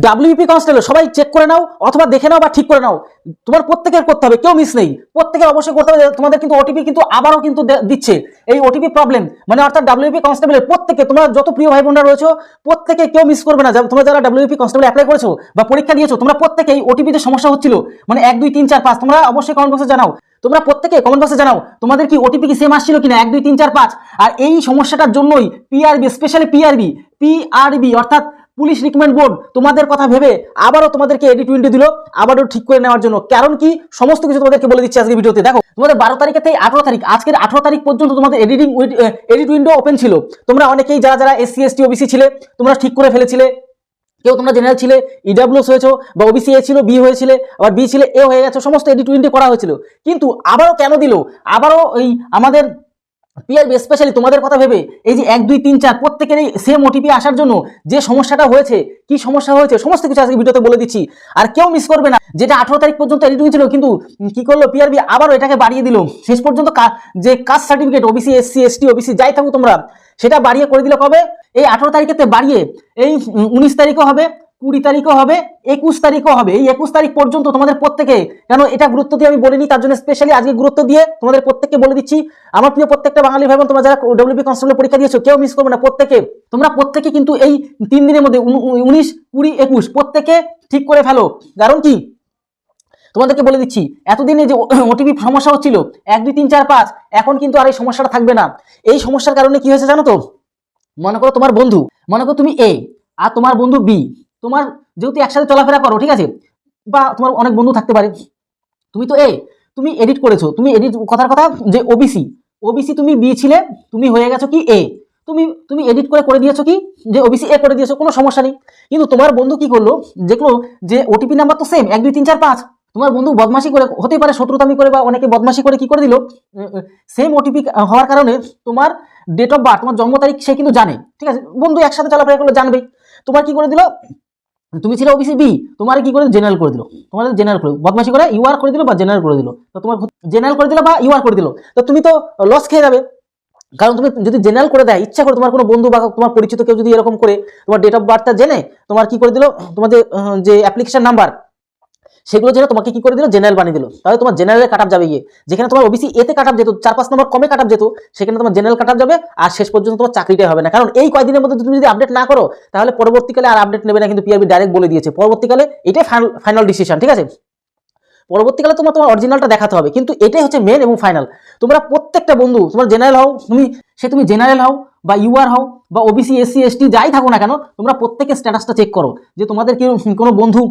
WP constable সবাই check করে নাও অথবা দেখে নাও বা ঠিক করে নাও, তোমার প্রত্যেকের করতে হবে, কেউ মিস নেই, প্রত্যেকের অবশ্যই করতে হবে। তোমাদের কিন্তু ওটিপি কিন্তু আবারও কিন্তু দিচ্ছে, এই ওটিপি প্রবলেম মানে অর্থাৎ ডাব্লিউপি কনস্টেবলের প্রত্যেকে, তোমরা যত প্রিয় ভাই বোনরা রয়েছো প্রত্যেকে কেউ মিস করবে না। তোমরা যারা ডাব্লিউপি কনস্টেবল অ্যাপ্লাই করেছো বা পরীক্ষা দিয়েছো, তোমরা প্রত্যেকেই ওটিপিতে সমস্যা হচ্ছিল, মানে 1 2 3 4 5, তোমরা অবশ্যই কমেন্ট বক্সে জানাও, তোমরা প্রত্যেকে কমেন্ট বক্সে জানাও তোমাদের কি ওটিপি কি সেম আসছিল কিনা 1 2 3 4 5। আর এই সমস্যাটার জন্যই পিআরবি, স্পেশালি পিআরবি অর্থাৎ পুলিশ রিক্রুটমেন্ট বোর্ড তোমাদের কথা ভেবে আবারও তোমাদেরকে এডি-20 দিল, আবারও ঠিক করে নেওয়ার জন্য। কারণ কি সমস্ত কিছু তোমাদেরকে বলে দিচ্ছি আজকে ভিডিওতে। দেখো তোমাদের 12 তারিখের থেকে 18 তারিখ, আজকের 18 তারিখ পর্যন্ত তোমাদের এডি-20 ওপেন ছিল। তোমরা অনেকেই যারা এসসি এসটি ওবিসি ছিলে তোমরা ঠিক করে ফেলেছিলে, কেউ তোমরা জেনারেল ছিলে, ইডাব্লিউএস হয়েছো বা ওবিসি এ ছিল বি হয়েছিলে, আবার বি ছিলে এ হয়ে গেছে, সমস্ত এডি-20 করা হয়েছিল। কিন্তু আবারও কেন দিল, আবারও এই আমাদের পিআরবি স্পেশালি তোমাদের কথা ভেবে এই যে 1 2 3 4 প্রত্যেকের এই সেম ওটিপি আসার জন্য যে সমস্যাটা হয়েছে, কি সমস্যা হয়েছে সমস্ত কিছু আজকে ভিডিওতে বলে দিচ্ছি। আর কেউ মিস করবে না, যেটা 18 তারিখ পর্যন্ত এডিট ছিল, কিন্তু কি করলো পিআরবি আবারও এটাকে বাড়িয়ে দিল। শেষ পর্যন্ত যে caste certificate OBC SC ST OBC যাই থাকুক তোমরা, সেটা বাড়িয়ে করে দিল কবে, এই 18 তারিখেতে বাড়িয়ে এই 19 তারিখও হবে, 20 তারিখও হবে, 21 তারিখও হবে। এই 21 তারিখ পর্যন্ত তোমাদের প্রত্যেকে, কেন এটা গুরুত্ব দিয়ে আমি বলিনি, তার জন্য স্পেশালি আজকে গুরুত্ব দিয়ে তোমাদের প্রত্যেককে বলে দিচ্ছি। আমার প্রিয় প্রত্যেকটা বাঙালি ভাই বোন, তোমরা যারা ডব্লিউপি কনস্টেবল পরীক্ষা দিয়েছো কেউ মিস করবে না, প্রত্যেকে তোমরা প্রত্যেকে কিন্তু এই 3 দিনের মধ্যে 19 20 21 প্রত্যেকে ঠিক করে ফেলো। কারণ কি তোমাদেরকে বলে দিচ্ছি, এতদিনে যে ওটিপি সমস্যা হচ্ছিল 1 2 3 4 5, এখন কিন্তু আর এই সমস্যাটা থাকবে না। এই সমস্যার কারণে কি হয়েছে জানো তো, মনে করো তোমার বন্ধু, মনে করো তুমি এ আর তোমার বন্ধু বি, তোমার যেহেতু একসাথে চলাফেরা করো, ঠিক আছে, বা তোমার অনেক বন্ধু থাকতে পারে, তুমি তো এ, তুমি এডিট করেছো, তুমি এডিট কথার কথা যে ওবিসি তুমি বি ছিলে, তুমি হয়ে গেছো কি এ, তুমি এডিট করে দিয়েছো কি যে ওবিসি এ করে দিয়েছো, কোনো সমস্যা নেই। কিন্তু তোমার বন্ধু কি করলো, দেখলো যে ওটিপি নাম্বার তো সেম 1 2 3 4 5, তোমার বন্ধু বদমাশি করে, হতে পারে শত্রুতামি করে বা অনেকে বদমাশি করে কি করে দিল, সেম ওটিপি হওয়ার কারণে তোমার ডেট অফ বার্থ, তোমার জন্ম তারিখ সে কিন্তু জানে, ঠিক আছে, বন্ধু একসাথে চলাফেরা করলে জানবেই। তোমার কি করে দিল, তুমি ছিল ওবিসি বি, তোমার কি করে জেনারেল করে দিল, তোমাদের জেনারেল করে বদমাশি করে ইউআর করে দিল বা জেনারেল করে দিল, তো তোমার জেনারেল করে দিল বা ইউআর করে দিল, তো তুমি তো লস খেয়ে যাবে। কারণ তুমি যদি জেনারেল করে দেয়, ইচ্ছা করে তোমার কোনো বন্ধু বা তোমার পরিচিত কেউ যদি এরকম করে তোমার ডেট অফ বার্থটা জেনে তোমার কি করে দিল, তোমাদের যে অ্যাপ্লিকেশন নাম্বার সেগুলো যেন তোমাকে কি করে দিল, জেনারেল বানিয়ে দিল, তাহলে তোমার জেনারেলে কাট যাবে গিয়ে, যেখানে তোমার ওবিসি এতে কাট যেত 4 5 নম্বর কমে কাট যেত, সেখানে তোমার জেনারেল কাট যাবে, আর শেষ পর্যন্ত তোমার চাকরিটাই হবে না। কারণ এই কয়েকদিনের মধ্যে তুমি যদি আপডেট না করো, তাহলে পরবর্তীকালে আর আপডেট নেবে না, কিন্তু পিআরবি ডাইরেক্ট বলে দিয়েছে পরবর্তীকালে এটাই ফাইনাল ডিসিশন, ঠিক আছে। পরবর্তীকালে তোমার অরিজিনালটা দেখাতে হবে, কিন্তু এটাই হচ্ছে মেন এবং ফাইনাল। তোমরা প্রত্যেকটা বন্ধু, তোমার জেনারেল হও, তুমি জেনারেল হও বা ইউআর হও বা ওবিসি এসসি এসটি যাই থাকো না কেন, তোমরা প্রত্যেকের স্ট্যাটাসটা চেক করো, যে তোমাদের কেউ কোনো বন্ধু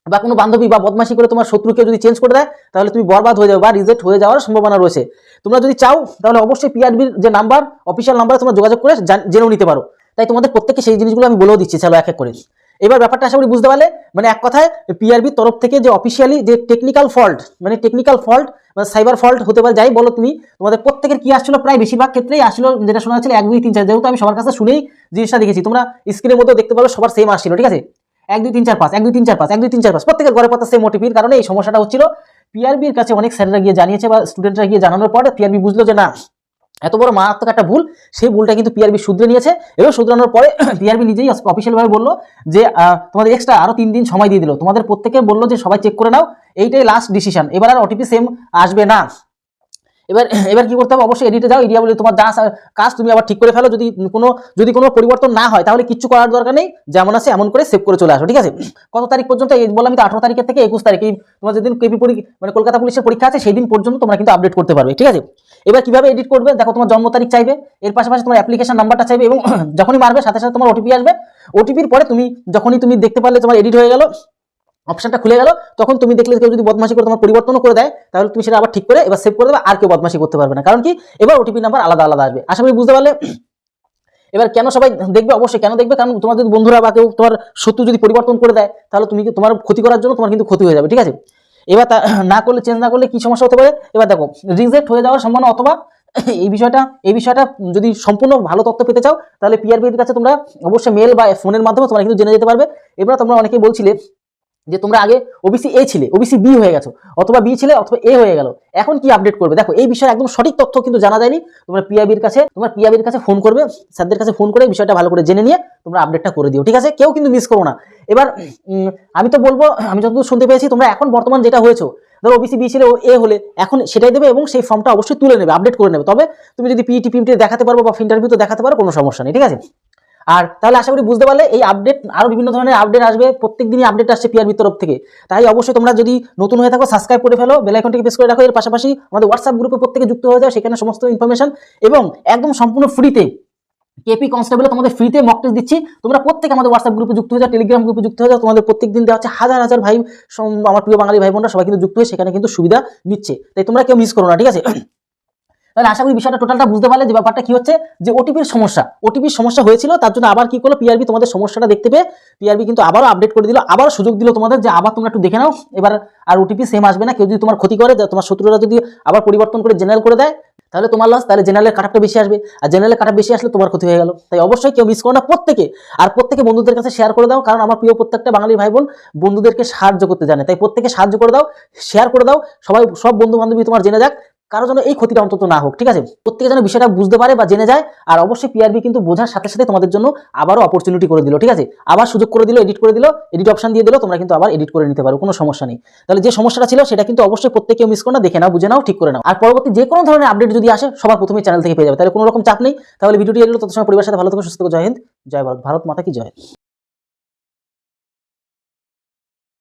বা কোনো বান্ধবী বা বদমাশি করে তোমার শত্রুকে যদি চেঞ্জ করে দেয়, তাহলে তুমি বরবাদ হয়ে যাবে বা রিজেক্ট হয়ে যাওয়ার সম্ভাবনা রয়েছে। তোমরা যদি চাও তাহলে অবশ্যই পিআরবির যে নাম্বার, অফিসিয়াল নাম্বারে তোমরা যোগাযোগ করে জেনেও নিতে পারো। তাই তোমাদের প্রত্যেককে সেই জিনিসগুলো আমি বলেও দিচ্ছি, চলো এক এক করে। এবার ব্যাপারটা আশা করি বুঝতে পারলে, মানে এক কথায় পিআরবির তরফ থেকে যে অফিসিয়ালি যে টেকনিক্যাল ফল্ট মানে সাইবার ফল্ট হতে পারে, যাই বলো তুমি, তোমাদের প্রত্যেকের কি আসছিল, প্রায় বেশিরভাগ ক্ষেত্রেই আসছিল যেটা শোনা যাচ্ছিল 1 2 3 4, যেহেতু আমি সবার কাছে শুনেই জিনিসটা দেখেছি, তোমরা স্ক্রিনের মধ্যে দেখতে পারো সবার সেম আসছিল, ঠিক আছে, 1 2 3 4 5 1 2 3 4 5 1 2 3 4 5 প্রত্যেকের ঘরে পাতা সেম ওটিপির কারণে এই সমস্যাটা হচ্ছিল। পিআরবির কাছে অনেক স্যারেরা গিয়ে জানিয়েছে বা স্টুডেন্টরা গিয়ে জানানোর পরে পিআরবি বুঝলো যে না, এত বড় মারাত্মক একটা ভুল, সেই ভুলটা কিন্তু পিআরবি শুধরে নিয়েছে, এবং শুধরানোর পরে পিআরবি নিজেই অফিসিয়াল ভাবে বললো যে তোমাদের এক্সট্রা আরো 3 দিন সময় দিয়ে দিল, তোমাদের প্রত্যেকে বললো যে সবাই চেক করে নাও, এইটাই লাস্ট ডিসিশন, এবার আর ওটিপি সেম আসবে না। এবার কি করতে হবে, অবশ্যই এডিটে যাও, এডিয়া বলে তোমার যা কাজ তুমি আবার ঠিক করে ফেলো, যদি কোনো পরিবর্তন না হয় তাহলে কিচ্ছু করার দরকার নেই, যেমন আছে এমন করে সেভ করে চলে আসো, ঠিক আছে। কত তারিখ পর্যন্ত বললাম, আমি তো 18 তারিখের থেকে 21 তারিখ, তোমার যেদিন কেপি মানে কলকাতা পুলিশের পরীক্ষা আছে সেই দিন পর্যন্ত তোমরা কিন্তু আপডেট করতে পারবে, ঠিক আছে। এবার কিভাবে এডিট করবে, দেখো তোমার জন্ম তারিখ চাইবে, এর পাশাপাশি তোমার অ্যাপ্লিকেশন নাম্বারটা চাইবে, এবং যখনই মারবে সাথে সাথে তোমার ওটিপি আসবে। ওটিপির পরে যখনই তুমি দেখতে পারলে তোমার এডিট হয়ে গেল, অপশনটা খুলে গেল, তখন তুমি দেখলে কেউ যদি বদমাশি করে তোমার পরিবর্তনও করে দেয়, তাহলে তুমি সেটা আবার ঠিক করে এবার সেভ করে দেবে, আর কেউ বদমাশি করতে পারবে না। কারণ কি, এবার ওটিপি নাম্বার আলাদা আলাদা আসবে। আশা করি বুঝতে পারলে। এবার কেন সবাই দেখবে, অবশ্যই কেন দেখবে, কারণ তোমার যদি বন্ধুরা বা কেউ তোমার শত্রু যদি পরিবর্তন করে দেয়, তাহলে তোমার ক্ষতি করার জন্য তোমার কিন্তু ক্ষতি হয়ে যাবে, ঠিক আছে। এবার না করলে, চেঞ্জ না করলে কি সমস্যা হতে পারে, এবার দেখো রিজেক্ট হয়ে যাওয়ার সম্ভাবনা, অথবা এই বিষয়টা যদি সম্পূর্ণ ভালো তথ্য পেতে চাও, তাহলে পিআরবির কাছে তোমরা অবশ্যই মেল বা ফোনের মাধ্যমে তোমরা কিন্তু জেনে যেতে পারবে। এবার তোমরা অনেকেই বলছিলে যে তোমরা আগে ওবিসি এ ছিলে, ওবিসি বি হয়ে গেছো, অথবা বি ছিলে অথবা এ হয়ে গেল, এখন কি আপডেট করবে? দেখো এই বিষয়ে একদম সঠিক তথ্য কিন্তু জানা যায়নি। তোমরা পিআইবির কাছে ফোন করবে, স্যারদের কাছে ফোন করে বিষয়টা ভালো করে জেনে নিয়ে তোমরা আপডেটটা করে দিও, ঠিক আছে? কেউ কিন্তু মিস করো না। এবার আমি তো বলবো, আমি যতদূর শুনতে পেয়েছি তোমরা এখন বর্তমান যেটা হয়েছো, ধরো ওবিসি বি ছিল, ও এ হলে এখন সেটাই দেবে এবং সেই ফর্মটা অবশ্যই তুলে নেবে, আপডেট করে নেবে। তবে তুমি যদি পিইটি পিএমটি দেখাতে পারো বা ইন্টারভিউতে দেখাতে পারো, কোনো সমস্যা নেই, ঠিক আছে? আর তাহলে আশা করি বুঝতে পারলে এই আপডেট, আরো বিভিন্ন ধরনের আপডেট আসবে, প্রত্যেকদিনই আপডেট আসছে পিআরবির তরফ থেকে। তাই অবশ্যই তোমরা যদি নতুন হয়ে থাকো সাবস্ক্রাইব করে ফেলো, বেল আইকনটিকে প্রেস করে রাখো। এর পাশাপাশি আমাদের হোয়াটসঅ্যাপ গ্রুপে প্রত্যেকে যুক্ত হয়ে যাও, সেখানে সমস্ত ইনফরমেশন এবং একদম সম্পূর্ণ ফ্রিতে কেপি কনস্টেবল তোমাদের ফ্রিতে মক টেস্ট দিচ্ছি। তোমরা প্রত্যেকে আমাদের হোয়াটসঅ্যাপ গ্রুপে যুক্ত হয়ে যাও, টেলিগ্রাম গ্রুপে যুক্ত হয়ে যাও। তোমাদের প্রত্যেকদিন দেওয়া হচ্ছে হাজার হাজার ভাই, আমার প্রিয় বাঙালি ভাই বোনরা সবাই কিন্তু যুক্ত হয়ে সেখানে কিন্তু সুবিধা নিচ্ছে। তাই তোমরা কেউ মিস করো না, ঠিক আছে? তাহলে আশা করি বিষয়টা টোটালটা বুঝতে পারলে যে ব্যাপারটা কি হচ্ছে, যে ওটিপির সমস্যা হয়েছিল, তার জন্য আবার কি করলো পিআরবি, তোমাদের সমস্যাটা দেখতে পেয়ে পিআরবি কিন্তু আবারও আপডেট করে দিল, আবার সুযোগ দিল তোমাদের যে আবার তোমরা একটু দেখে নাও, এবার আর ওটিপি সেম আসবে না। কেউ যদি তোমার ক্ষতি করে, তোমার শত্রুরা যদি আবার পরিবর্তন করে জেনারেল করে দেয়, তাহলে তোমার লস, তাহলে জেনারেলের কাটআপটা বেশি আসবে, আর জেনারেলের কাটআপ বেশি আসলে তোমার ক্ষতি হয়ে গেল। তাই অবশ্যই কেউ মিস করো না, প্রত্যেকে বন্ধুদের কাছে শেয়ার করে দাও, কারণ আমার প্রিয় প্রত্যেকটা বাঙালি ভাই বোন বন্ধুদেরকে সাহায্য করতে জানে, তাই প্রত্যেকে সাহায্য করে দাও, শেয়ার করে দাও, সব বন্ধু বান্ধবী তোমার জেনে যাক, কারো জন্য এই ক্ষতিটা অন্তত না হোক, ঠিক আছে? প্রত্যেকে যেন বিষয়টা বুঝতে পারে বা জেনে যায়। আর অবশ্যই পিআরবি কিন্তু বোঝার সাথে সাথে তোমাদের জন্য আবারও অপরচুনিটি করে দিল, ঠিক আছে? আবার সুযোগ করে দিল, এডিট অপশন দিয়ে দিল, তোমরা কিন্তু আবার এডিট করে নিতে পারো, কোনো সমস্যা নেই। তাহলে যে সমস্যাটা ছিল সেটা কিন্তু অবশ্যই প্রত্যেকে মিস করো না, দেখে নাও, বুঝে নাও, ঠিক করে নাও। আর পরবর্তী যে কোনো ধরনের আপডেট যদি আসে সবার প্রথমে চ্যানেল থেকে পেয়ে যাবে, তাহলে কোনো রকম চাপ নেই। তাহলে ভিডিওটি এলো, তত সময় পরিবারের সাথে ভালো থেকো, সুস্থ থেকো। জয় হিন্দ, জয় ভারত, ভারত মাতা কি জয়।